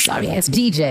Sorry ass DJ.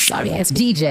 Sorry ass DJ.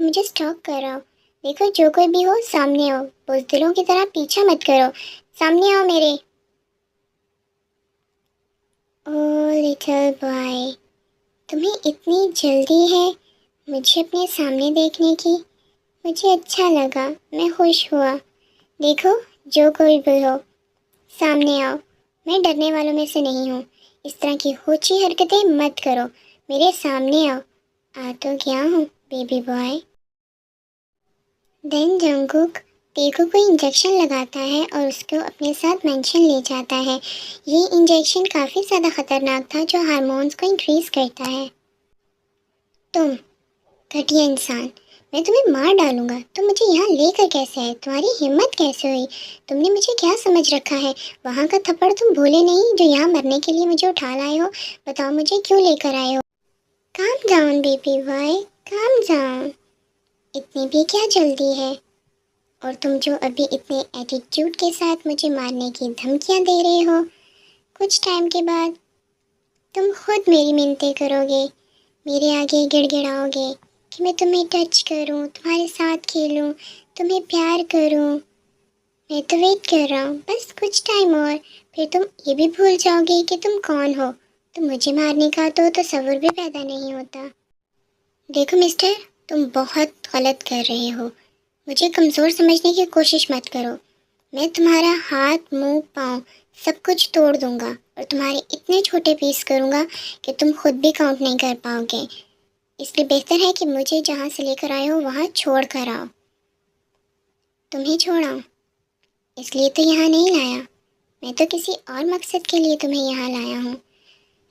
مجھے stock کر رہا ہو. دیکھو جو کوئی بھی ہو سامنے آؤ. بزدلوں کی طرح پیچھا مت کرو. سامنے آؤ میرے. او لٹل بوائے، تمہیں اتنی جلدی ہے مجھے اپنے سامنے دیکھنے کی. مجھے اچھا لگا، میں خوش ہوا. دیکھو جو کوئی بھی ہو سامنے آؤ. میں ڈرنے والوں میں سے نہیں ہوں. اس طرح کی ہوچی حرکتیں مت کرو. میرے سامنے آؤ. آ تو گیا ہوں بیبی بوائے. دین جنگکوک ٹیکو کو انجیکشن لگاتا ہے اور اس کو اپنے ساتھ مینشن لے جاتا ہے. یہ انجیکشن کافی زیادہ خطرناک تھا جو ہارمونز کو انکریز کرتا ہے. تم گھٹیا انسان، میں تمہیں مار ڈالوں گا. تم مجھے یہاں لے کر کیسے آئے؟ تمہاری ہمت کیسے ہوئی؟ تم نے مجھے کیا سمجھ رکھا ہے؟ وہاں کا تھپڑ تم بھولے نہیں جو یہاں مرنے کے لیے مجھے اٹھا لائے ہو؟ بتاؤ مجھے کیوں لے کر آئے ہو؟ Calm down baby boy, calm down. اتنی بھی کیا جلدی ہے؟ اور تم جو ابھی اتنے ایٹیٹیوڈ کے ساتھ مجھے مارنے کی دھمکیاں دے رہے ہو، کچھ ٹائم کے بعد تم خود میری منتیں کرو گے، میرے آگے گڑ گڑاؤ گے کہ میں تمہیں ٹچ کروں، تمہارے ساتھ کھیلوں، تمہیں پیار کروں. میں تو ویٹ کر رہا ہوں، بس کچھ ٹائم اور پھر تم یہ بھی بھول جاؤ گے کہ تم کون ہو. تم مجھے مارنے کا تو تصور بھی پیدا نہیں ہوتا. دیکھو مسٹر، تم بہت غلط کر رہے ہو. مجھے کمزور سمجھنے کی کوشش مت کرو. میں تمہارا ہاتھ، منہ، پاؤں سب کچھ توڑ دوں گا اور تمہارے اتنے چھوٹے پیس کروں گا کہ تم خود بھی کاؤنٹ نہیں کر پاؤ گے. اس لیے بہتر ہے کہ مجھے جہاں سے لے کر آئے ہو وہاں چھوڑ کر آؤ. تمہیں چھوڑا اس لیے تو یہاں نہیں لایا. میں تو کسی اور مقصد کے لیے تمہیں یہاں لایا ہوں.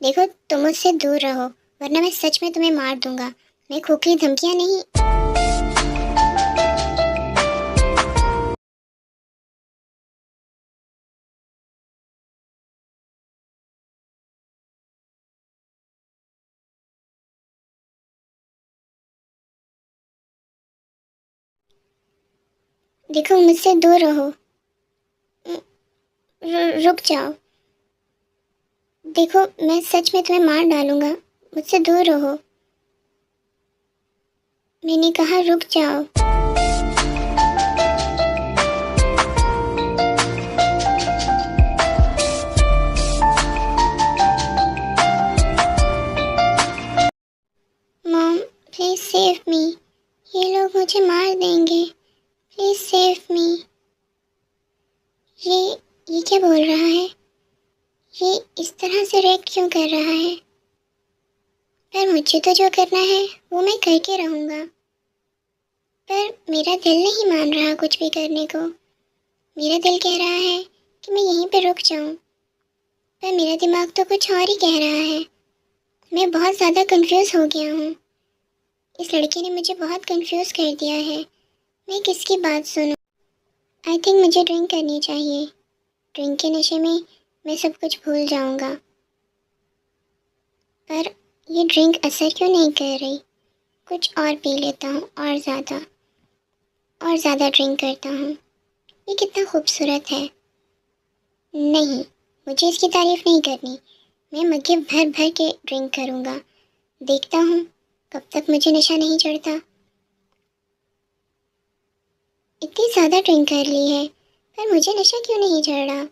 دیکھو تم مجھ سے دور رہو ورنہ میں سچ میں تمہیں مار دوں گا. میں کھوکھلی دھمکیاں نہیں. دیکھو مجھ سے دور رہو. رک جاؤ. دیکھو میں سچ میں تمہیں مار ڈالوں گا. مجھ سے دور رہو. میں نے کہا رک جاؤ. مام پلیز سیو می. یہ لوگ مجھے مار دیں گے. Please save me. یہ کیا بول رہا ہے؟ یہ اس طرح سے ریک کیوں کر رہا ہے؟ پر مجھے تو جو کرنا ہے وہ میں کر کے رہوں گا. پر میرا دل نہیں مان رہا کچھ بھی کرنے کو. میرا دل کہہ رہا ہے کہ میں یہیں پہ رک جاؤں، پر میرا دماغ تو کچھ اور ہی کہہ رہا ہے. میں بہت زیادہ کنفیوز ہو گیا ہوں. اس لڑکی نے مجھے بہت کنفیوز کر دیا ہے. میں کس کی بات سنوں؟ آئی تھنک مجھے ڈرنک کرنی چاہیے. ڈرنک کے نشے میں سب کچھ بھول جاؤں گا. پر یہ ڈرنک اثر کیوں نہیں کر رہی؟ کچھ اور پی لیتا ہوں، اور زیادہ ڈرنک کرتا ہوں. یہ کتنا خوبصورت ہے. نہیں، مجھے اس کی تعریف نہیں کرنی. میں مگے بھر بھر کے ڈرنک کروں گا. دیکھتا ہوں کب تک مجھے نشہ نہیں چڑھتا. اتنی زیادہ ڈرنک کر لی ہے پر مجھے نشہ کیوں نہیں چڑھ رہا؟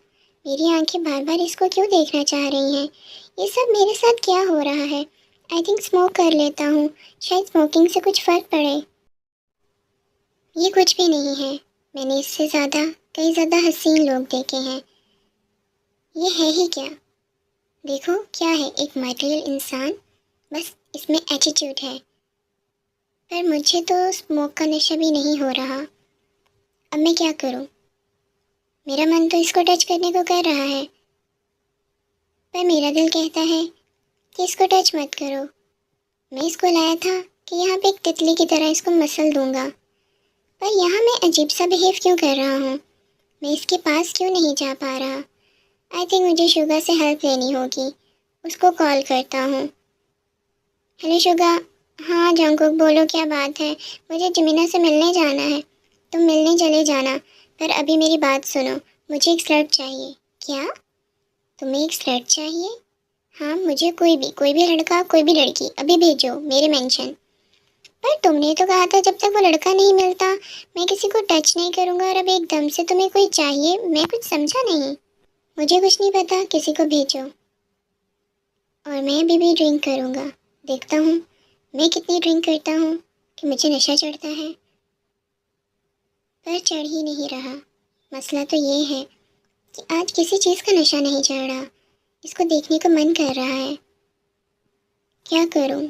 میری آنکھیں بار بار اس کو کیوں دیکھنا چاہ رہی ہیں؟ یہ سب میرے ساتھ کیا ہو رہا ہے؟ آئی تھنک اسموک کر لیتا ہوں، شاید اسموکنگ سے کچھ فرق پڑے. یہ کچھ بھی نہیں ہے. میں نے اس سے کئی زیادہ حسین لوگ دیکھے ہیں. یہ ہے ہی کیا؟ دیکھو کیا ہے، ایک مٹیریل انسان، بس اس میں ایٹیٹیوڈ ہے. پر مجھے تو اسموک کا نشہ بھی نہیں ہو رہا. اب میں کیا کروں؟ میرا من تو اس کو ٹچ کرنے کو کر رہا ہے، پر میرا دل کہتا ہے کہ اس کو ٹچ مت کرو. میں اس کو لایا تھا کہ یہاں پہ ایک تتلی کی طرح اس کو مسل دوں گا، پر یہاں میں عجیب سا بہیو کیوں کر رہا ہوں؟ میں اس کے پاس کیوں نہیں جا پا رہا؟ آئی تھنک مجھے شوگا سے ہیلپ لینی ہوگی. اس کو کال کرتا ہوں. Hello Suga. ہاں جنگکوک بولو، کیا بات ہے؟ مجھے جمینا سے ملنے جانا ہے. تم ملنے چلے جانا، پر ابھی میری بات سنو. مجھے ایک سلٹ چاہیے. کیا؟ تمہیں ایک سلٹ چاہیے؟ ہاں، مجھے کوئی بھی لڑکا، کوئی بھی لڑکی ابھی بھیجو میرے مینشن. پر پر تم نے تو کہا تھا جب تک وہ لڑکا نہیں ملتا میں کسی کو ٹچ نہیں کروں گا، اور اب ایک دم سے تمہیں کوئی چاہیے؟ میں کچھ سمجھا نہیں۔ مجھے کچھ نہیں پتا، کسی کو بھیجو، اور میں ابھی ڈرنک کروں گا۔ دیکھتا ہوں میں کتنی ڈرنک کرتا ہوں کہ مجھے نشہ چڑھتا ہے، پر چڑھ ہی نہیں رہا۔ مسئلہ تو یہ ہے کہ آج کسی چیز کا نشہ نہیں چڑھ رہا، اس کو دیکھنے کو من کر رہا ہے، کیا کروں؟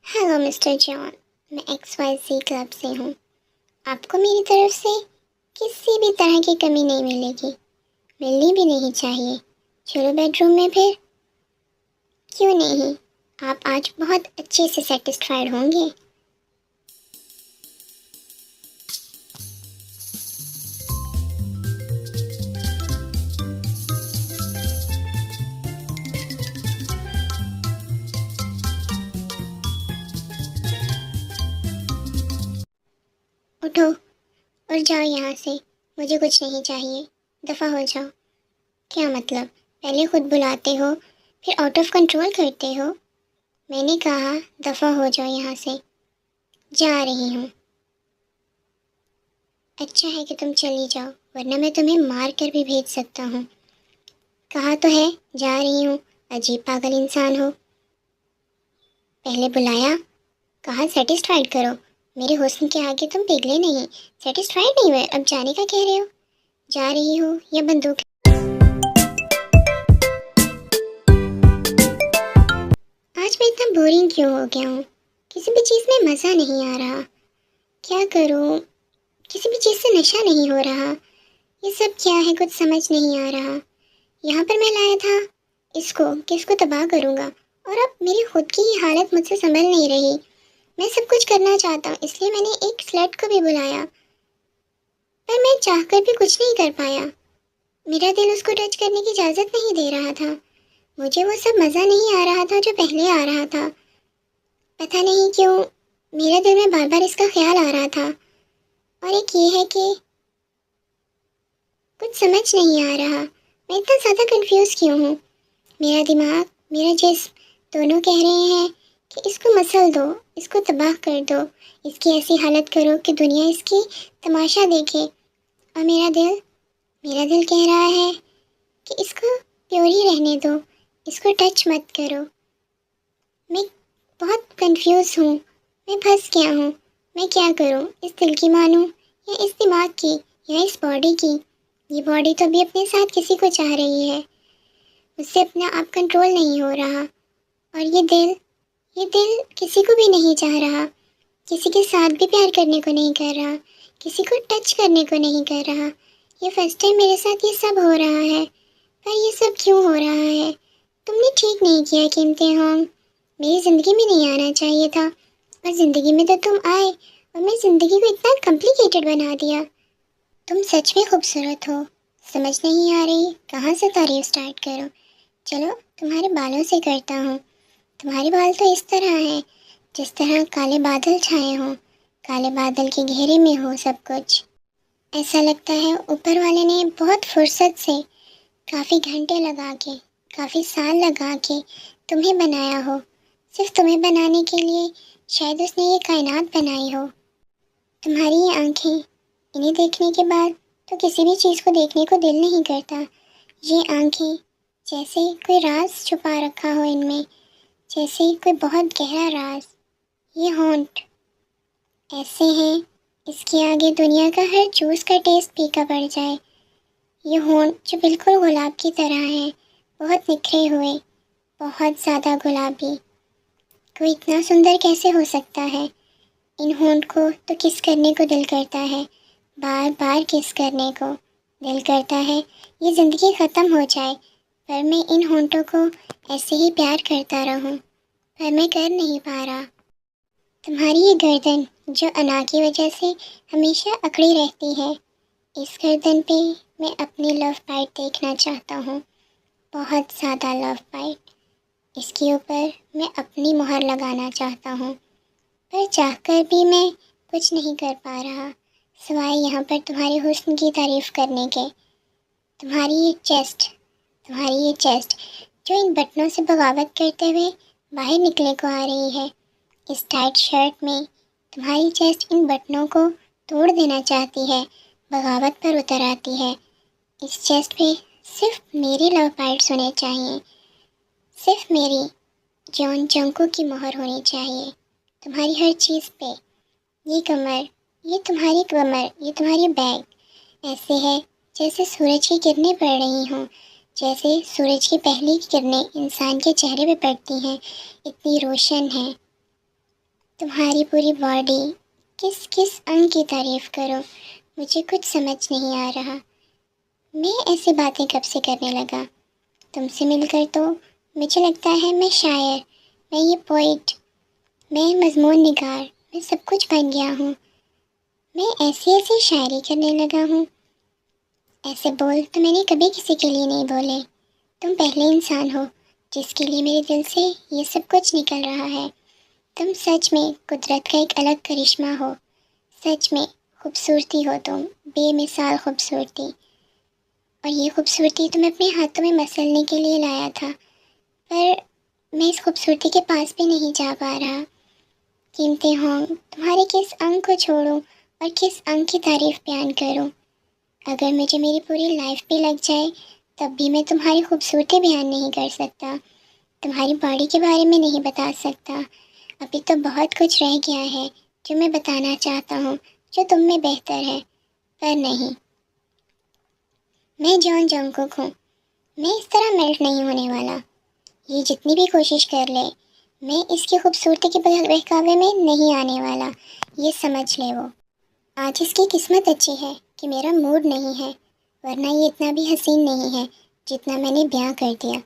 ہیلو مسٹر جان، میں ایکس وائی زی کلب سے ہوں۔ آپ کو میری طرف سے کسی بھی طرح کی کمی نہیں ملے گی، ملنی بھی نہیں چاہیے۔ چلو بیڈ روم میں پھر۔ کیوں نہیں، آپ آج بہت اچھے سے سیٹسفائیڈ ہوں گے۔ اٹھو اور جاؤ یہاں سے، مجھے کچھ نہیں چاہیے، دفع ہو جاؤ۔ کیا مطلب؟ پہلے خود بلاتے ہو پھر آؤٹ آف کنٹرول کرتے ہو۔ میں نے کہا دفع ہو جاؤ یہاں سے، جا رہی ہوں۔ اچھا ہے کہ تم چلی جاؤ، ورنہ میں تمہیں مار کر بھی بھیج سکتا ہوں۔ کہا تو ہے جا رہی ہوں، عجیب پاگل انسان ہو۔ پہلے بلایا، کہا سیٹسفائیڈ کرو۔ میرے حسن کے آگے تم پگھلے نہیں، سیٹسفائیڈ نہیں ہوئے، اب جانے کا کہہ رہے ہو۔ جا رہی ہو یا بندوق؟ آج میں اتنا بورنگ کیوں ہو گیا ہوں؟ کسی بھی چیز میں مزہ نہیں آ رہا، کیا کروں؟ کسی بھی چیز سے نشہ نہیں ہو رہا، یہ سب کیا ہے کچھ سمجھ نہیں آ رہا۔ یہاں پر میں لایا تھا اس کو کہ اس کو تباہ کروں گا، اور اب میری خود کی ہی حالت مجھ سے سنبھل نہیں رہی۔ میں سب کچھ کرنا چاہتا ہوں، اس لیے میں نے ایک سلٹ کو بھی بلایا، پر میں چاہ کر بھی کچھ نہیں کر پایا۔ میرا دل اس کو ٹچ کرنے کی اجازت نہیں دے رہا تھا، مجھے وہ سب مزہ نہیں آ رہا تھا جو پہلے آ رہا تھا۔ پتہ نہیں کیوں میرے دل میں بار بار اس کا خیال آ رہا تھا، اور ایک یہ ہے کہ کچھ سمجھ نہیں آ رہا، میں اتنا زیادہ کنفیوز کیوں ہوں۔ میرا دماغ، میرا جسم دونوں کہہ رہے ہیں کہ اس کو مسل دو، اس کو تباہ کر دو، اس کی ایسی حالت کرو کہ دنیا اس کی تماشا دیکھے، اور میرا دل کہہ رہا ہے کہ اس کو پیور ہی رہنے دو، اس کو ٹچ مت کرو۔ میں بہت کنفیوز ہوں، میں پھنس گیا ہوں، میں کیا کروں؟ اس دل کی مانوں یا اس دماغ کی یا اس باڈی کی؟ یہ باڈی تو بھی اپنے ساتھ کسی کو چاہ رہی ہے، اس سے اپنا آپ کنٹرول نہیں ہو رہا، اور یہ دل کسی کو بھی نہیں چاہ رہا، کسی کے ساتھ بھی پیار کرنے کو نہیں کر رہا، کسی کو ٹچ کرنے کو نہیں کر رہا۔ یہ فرسٹ ٹائم میرے ساتھ یہ سب ہو رہا ہے، پر یہ سب کیوں ہو رہا ہے؟ تم نے ٹھیک نہیں کیا کہ امتحان میری زندگی میں نہیں آنا چاہیے تھا، اور زندگی میں تو تم آئے اور میں زندگی کو اتنا کمپلیکیٹڈ بنا دیا۔ تم سچ میں خوبصورت ہو، سمجھ نہیں آ رہی کہاں سے تعریف سٹارٹ کرو۔ چلو تمہارے بالوں سے کرتا ہوں۔ تمہارے بال تو اس طرح ہیں جس طرح کالے بادل چھائے ہوں، کالے بادل کے گھیرے میں ہو سب کچھ۔ ایسا لگتا ہے اوپر والے نے بہت فرصت سے کافی گھنٹے لگا کے، کافی سال لگا کے تمہیں بنایا ہو، صرف تمہیں بنانے کے لیے شاید اس نے یہ کائنات بنائی ہو۔ تمہاری یہ آنکھیں، انہیں دیکھنے کے بعد تو کسی بھی چیز کو دیکھنے کو دل نہیں کرتا۔ یہ آنکھیں جیسے کوئی راز چھپا رکھا ہو ان میں، جیسے کوئی بہت گہرا راز۔ یہ ہونٹ ایسے ہیں اس کے آگے دنیا کا ہر جوس کا ٹیسٹ پھیکا پڑ جائے۔ یہ ہونٹ جو بالکل گلاب کی طرح ہیں، بہت نکھرے ہوئے، بہت زیادہ گلابی۔ کوئی اتنا سندر کیسے ہو سکتا ہے؟ ان ہونٹ کو تو کس کرنے کو دل کرتا ہے، بار بار کس کرنے کو دل کرتا ہے۔ یہ زندگی ختم ہو جائے پر میں ان ہونٹوں کو ایسے ہی پیار کرتا رہوں، پر میں کر نہیں پا رہا۔ تمہاری یہ گردن جو انا کی وجہ سے ہمیشہ اکڑی رہتی ہے، اس گردن پہ میں اپنی لو بائٹ دیکھنا چاہتا ہوں، بہت زیادہ لو بائٹ۔ اس کے اوپر میں اپنی مہر لگانا چاہتا ہوں، پر چاہ کر بھی میں کچھ نہیں کر پا رہا سوائے یہاں پر تمہارے حسن کی تعریف کرنے کے۔ تمہاری یہ چیسٹ جو ان بٹنوں سے بغاوت کرتے ہوئے باہر نکلے کو آ رہی ہے۔ اس ٹائٹ شرٹ میں تمہاری چیسٹ ان بٹنوں کو توڑ دینا چاہتی ہے، بغاوت پر اتر آتی ہے۔ اس چیسٹ پہ صرف میری لو بائٹس ہونے چاہیے، صرف میری جان جنکو کی مہر ہونی چاہیے تمہاری ہر چیز پہ۔ یہ کمر، یہ تمہاری کمر، یہ تمہاری بیگ ایسے ہے جیسے سورج کی کرنیں پڑ رہی ہوں، جیسے سورج کی پہلی کرنیں انسان کے چہرے پہ پڑتی ہیں، اتنی روشن ہے۔ تمہاری پوری باڈی، کس کس انگ کی تعریف کرو، مجھے کچھ سمجھ نہیں آ رہا۔ میں ایسی باتیں کب سے کرنے لگا؟ تم سے مل کر تو مجھے لگتا ہے میں شاعر، میں یہ پوئٹ، میں مضمون نگار، میں سب کچھ بن گیا ہوں۔ میں ایسی ایسی شاعری کرنے لگا ہوں۔ ایسے بول تو میں نے کبھی کسی کے لیے نہیں بولے۔ تم پہلے انسان ہو جس کے لیے میرے دل سے یہ سب کچھ نکل رہا ہے۔ تم سچ میں قدرت کا ایک الگ کرشمہ ہو، سچ میں خوبصورتی ہو تم، بے مثال خوبصورتی۔ اور یہ خوبصورتی تمہیں اپنے ہاتھوں میں مسلنے کے لیے لایا تھا، پر میں اس خوبصورتی کے پاس بھی نہیں جا پا رہا۔ قیمتی ہوں تمہارے کس انگ کو چھوڑوں اور کس انگ کی تعریف بیان کروں؟ اگر مجھے میری پوری لائف بھی لگ جائے تب بھی میں تمہاری خوبصورتی بیان نہیں کر سکتا، تمہاری باڈی کے بارے میں نہیں بتا سکتا۔ ابھی تو بہت کچھ رہ گیا ہے جو میں بتانا چاہتا ہوں، جو تم میں بہتر ہے، پر نہیں۔ میں جان جنگکوک ہوں، میں اس طرح میلٹ نہیں ہونے والا۔ یہ جتنی بھی کوشش کر لے، میں اس کی خوبصورتی کے بہکاوے میں نہیں آنے والا، یہ سمجھ لے وہ۔ آج اس کی قسمت اچھی ہے کہ میرا موڈ نہیں ہے، ورنہ یہ اتنا بھی حسین نہیں ہے جتنا میں نے بیاں کر دیا،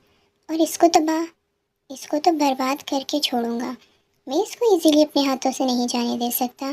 اور اس کو تو برباد کر کے چھوڑوں گا۔ میں اس کو ایزیلی اپنے ہاتھوں سے نہیں جانے دے سکتا۔